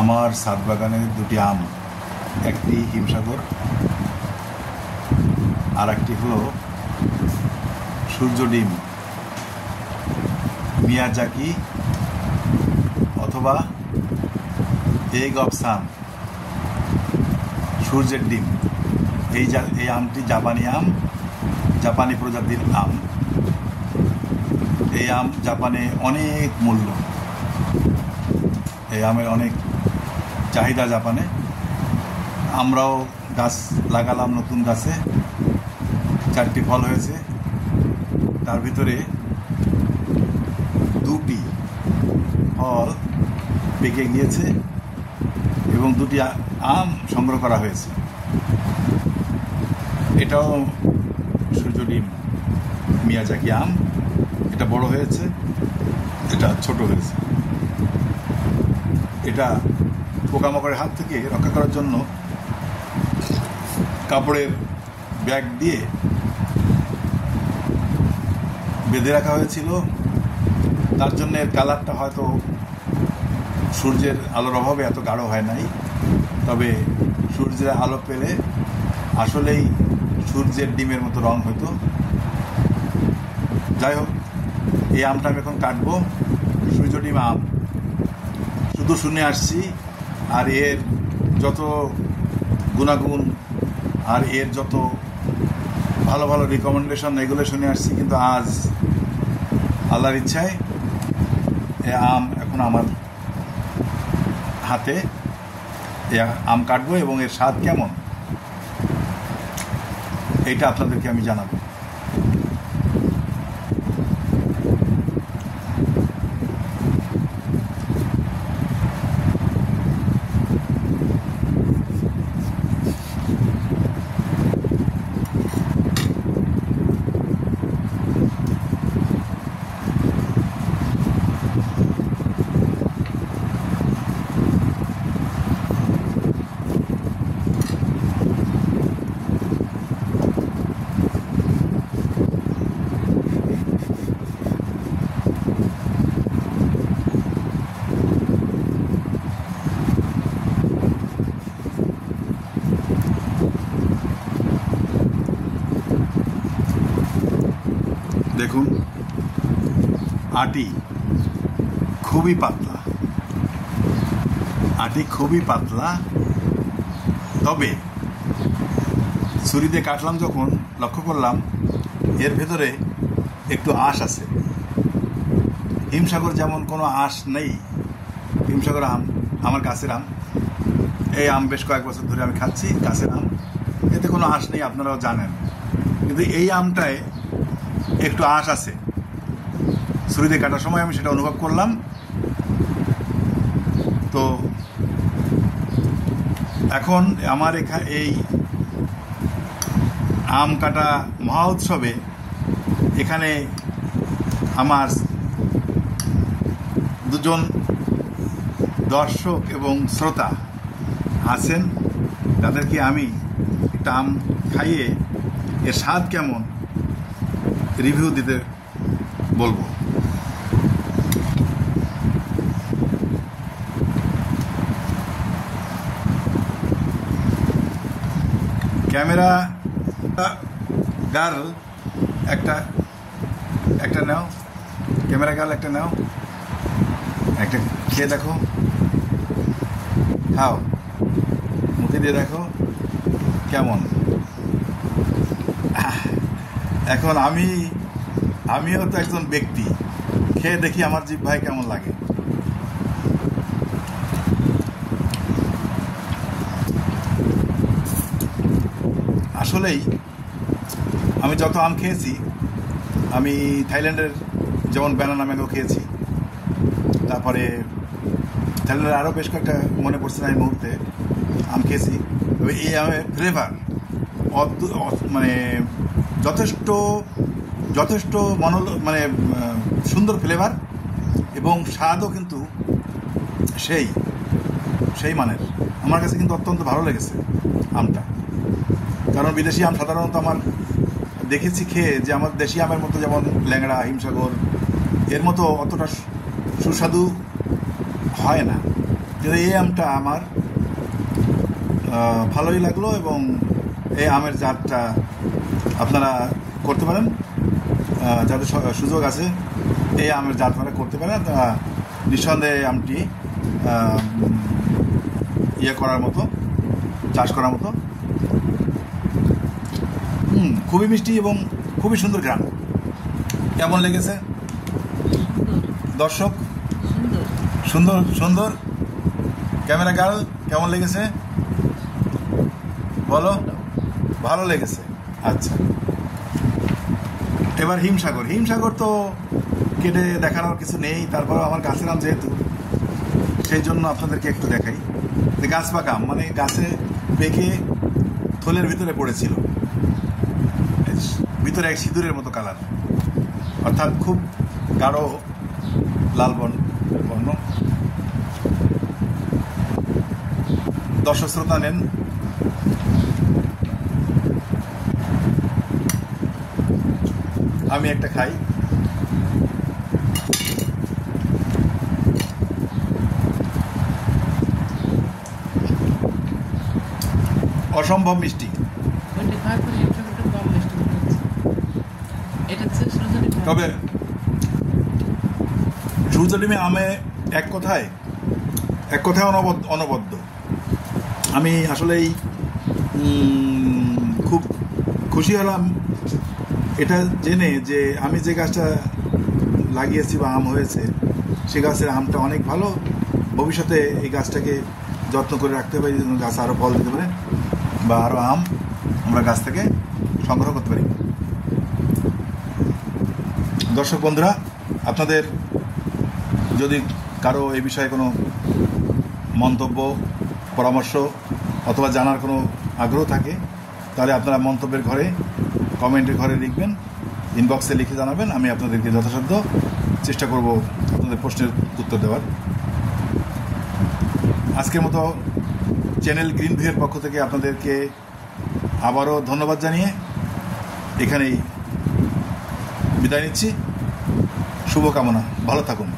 আমার ছাদ বাগানে দুটি আম, একটি হিমসাগর আর একটি হলো সূর্য ডিম, মিয়াজাকি অথবা এগ অফ সান, সূর্যের ডিম। এই আমটি জাপানি আম, জাপানি প্রজাতির আম। এই আম জাপানে অনেক মূল্য, এই আমের অনেক চাহিদা জাপানে। আমরাও গাছ লাগালাম, নতুন গাছে 4টি ফল হয়েছে, তার ভিতরে 2টি ফল পেকে গিয়েছে এবং 2টি আম সংগ্রহ করা হয়েছে। এটাও সূর্য ডিম মিয়াজাকি আম। এটা বড় হয়েছে, এটা ছোট হয়েছে। এটা পোকামাকড়ের হাত থেকে রক্ষা করার জন্য কাপড়ের ব্যাগ দিয়ে বেঁধে রাখা হয়েছিল। তার জন্য এর কালারটা হয়তো সূর্যের আলোর অভাবে এত গাঢ় হয় নাই, তবে সূর্যের আলো পেলে আসলেই সূর্যের ডিমের মতো রং হতো। যাই হোক, এই আমটা আমি এখন কাটবো। সূর্য ডিম আম শুধু শুনে আসছি, আর এর যত গুণাগুণ আর এর যত ভালো ভালো রিকমেন্ডেশন এগুলো শুনে আসছি, কিন্তু আজ আল্লাহর ইচ্ছায় এ আম এখন আমার হাতে। এ আম কাটবো এবং এর স্বাদ কেমন এইটা আপনাদেরকে আমি জানাবো। দেখুন, আটি খুবই পাতলা, তবে ছুরিতে কাটলাম যখন লক্ষ্য করলাম এর ভেতরে একটু আঁশ আছে। হিমসাগর যেমন কোনো আঁশ নেই, হিমসাগর আম আমার গাছের আম। এই আম বেশ কয়েক বছর ধরে আমি খাচ্ছি, গাছের আম, এতে কোনো আঁশ নেই, আপনারাও জানেন। কিন্তু এই আমটায় একটু আঁশ আছে। ছুরিতে কাটার সময় আমি সেটা অনুভব করলাম। তো এখন আমার এই আম কাটা মহা উৎসবে এখানে আমার 2জন দর্শক এবং শ্রোতা আছেন, তাদেরকে আমি একটা আম খাইয়ে এর স্বাদ কেমন রিভিউ দিতে বলবো। ক্যামেরা গার্ল একটা নাও, ক্যামেরা গার্ল একটা নাও, একটা খেয়ে দেখো, খাও, মুখে দিয়ে দেখো কেমন। এখন আমিও তো একজন ব্যক্তি, খেয়ে দেখি আমার জিহ্বায় কেমন লাগে। আসলেই আমি যত আম খেয়েছি, আমি থাইল্যান্ডের যেমন ব্যানানা ম্যাঙ্গো খেয়েছি, তারপরে থাইল্যান্ডের আরও বেশ কয়েকটা মনে পড়ছে না এই মুহূর্তে আম খেয়েছি। তবে এই আমের ফ্লেভার মানে যথেষ্ট মানে সুন্দর ফ্লেভার, এবং স্বাদও কিন্তু সেই মানের। আমার কাছে কিন্তু অত্যন্ত ভালো লেগেছে আমটা। কারণ বিদেশি আম সাধারণত আমার দেখেছি খেয়ে যে আমার দেশি আমের মতো, যেমন ল্যাংড়া, হিমসাগর, এর মতো অতটা সুস্বাদু হয় না। কিন্তু এই আমটা আমার ভালোই লাগলো, এবং এই আমের জাতটা আপনারা করতে পারেন, যাদের সুযোগ আছে এই আমের জাত আপনারা করতে পারেন। নিঃসন্দেহে আমটি করার মতো, চাষ করার মতো। খুবই মিষ্টি এবং খুবই সুন্দর গ্রাম। কেমন লেগেছে দর্শক? সুন্দর সুন্দর। ক্যামেরা গার্ল কেমন লেগেছে বলো? ভালো লেগেছে। আচ্ছা, এবার হিমসাগর। হিমসাগর তো কেটে দেখানোর কিছু নেই, তারপর আমার গাছের আম যেহেতু, সেই জন্য আপনাদেরকে একটু দেখাই যে গাছ পাকা আম, মানে গাছে পেকে থলের ভিতরে পড়েছিল, ভিতরে এক সিঁদুরের মতো কালার, অর্থাৎ খুব গাঢ় লাল বর্ণ। দর্শক শ্রোতা নেন। আমি একটা খাই। অসম্ভব মিষ্টি। তবে সূর্যডিমে আমে এক কথায় অনবদ্য। আমি আসলেই খুব খুশি হলাম এটা জেনে যে আমি যে গাছটা লাগিয়েছি বা আম হয়েছে, সে গাছের আমটা অনেক ভালো। ভবিষ্যতে এই গাছটাকে যত্ন করে রাখতে পারি, যেন গাছ আরও ফল দিতে পারে বা আরও আম আমরা গাছ থেকে সংগ্রহ করতে পারি। দর্শক বন্ধুরা, আপনাদের যদি কারো এই বিষয়ে কোনো মন্তব্য, পরামর্শ অথবা জানার কোনো আগ্রহ থাকে, তাহলে আপনারা মন্তব্যের ঘরে, কমেন্টের ঘরে লিখবেন, ইনবক্সে লিখে জানাবেন। আমি আপনাদেরকে যথাসাধ্য চেষ্টা করব আপনাদের প্রশ্নের উত্তর দেওয়ার। আজকের মতো চ্যানেল গ্রিন ভিউয়ের পক্ষ থেকে আপনাদেরকে আবারও ধন্যবাদ জানিয়ে এখানেই বিদায় নিচ্ছি। শুভকামনা, ভালো থাকুন।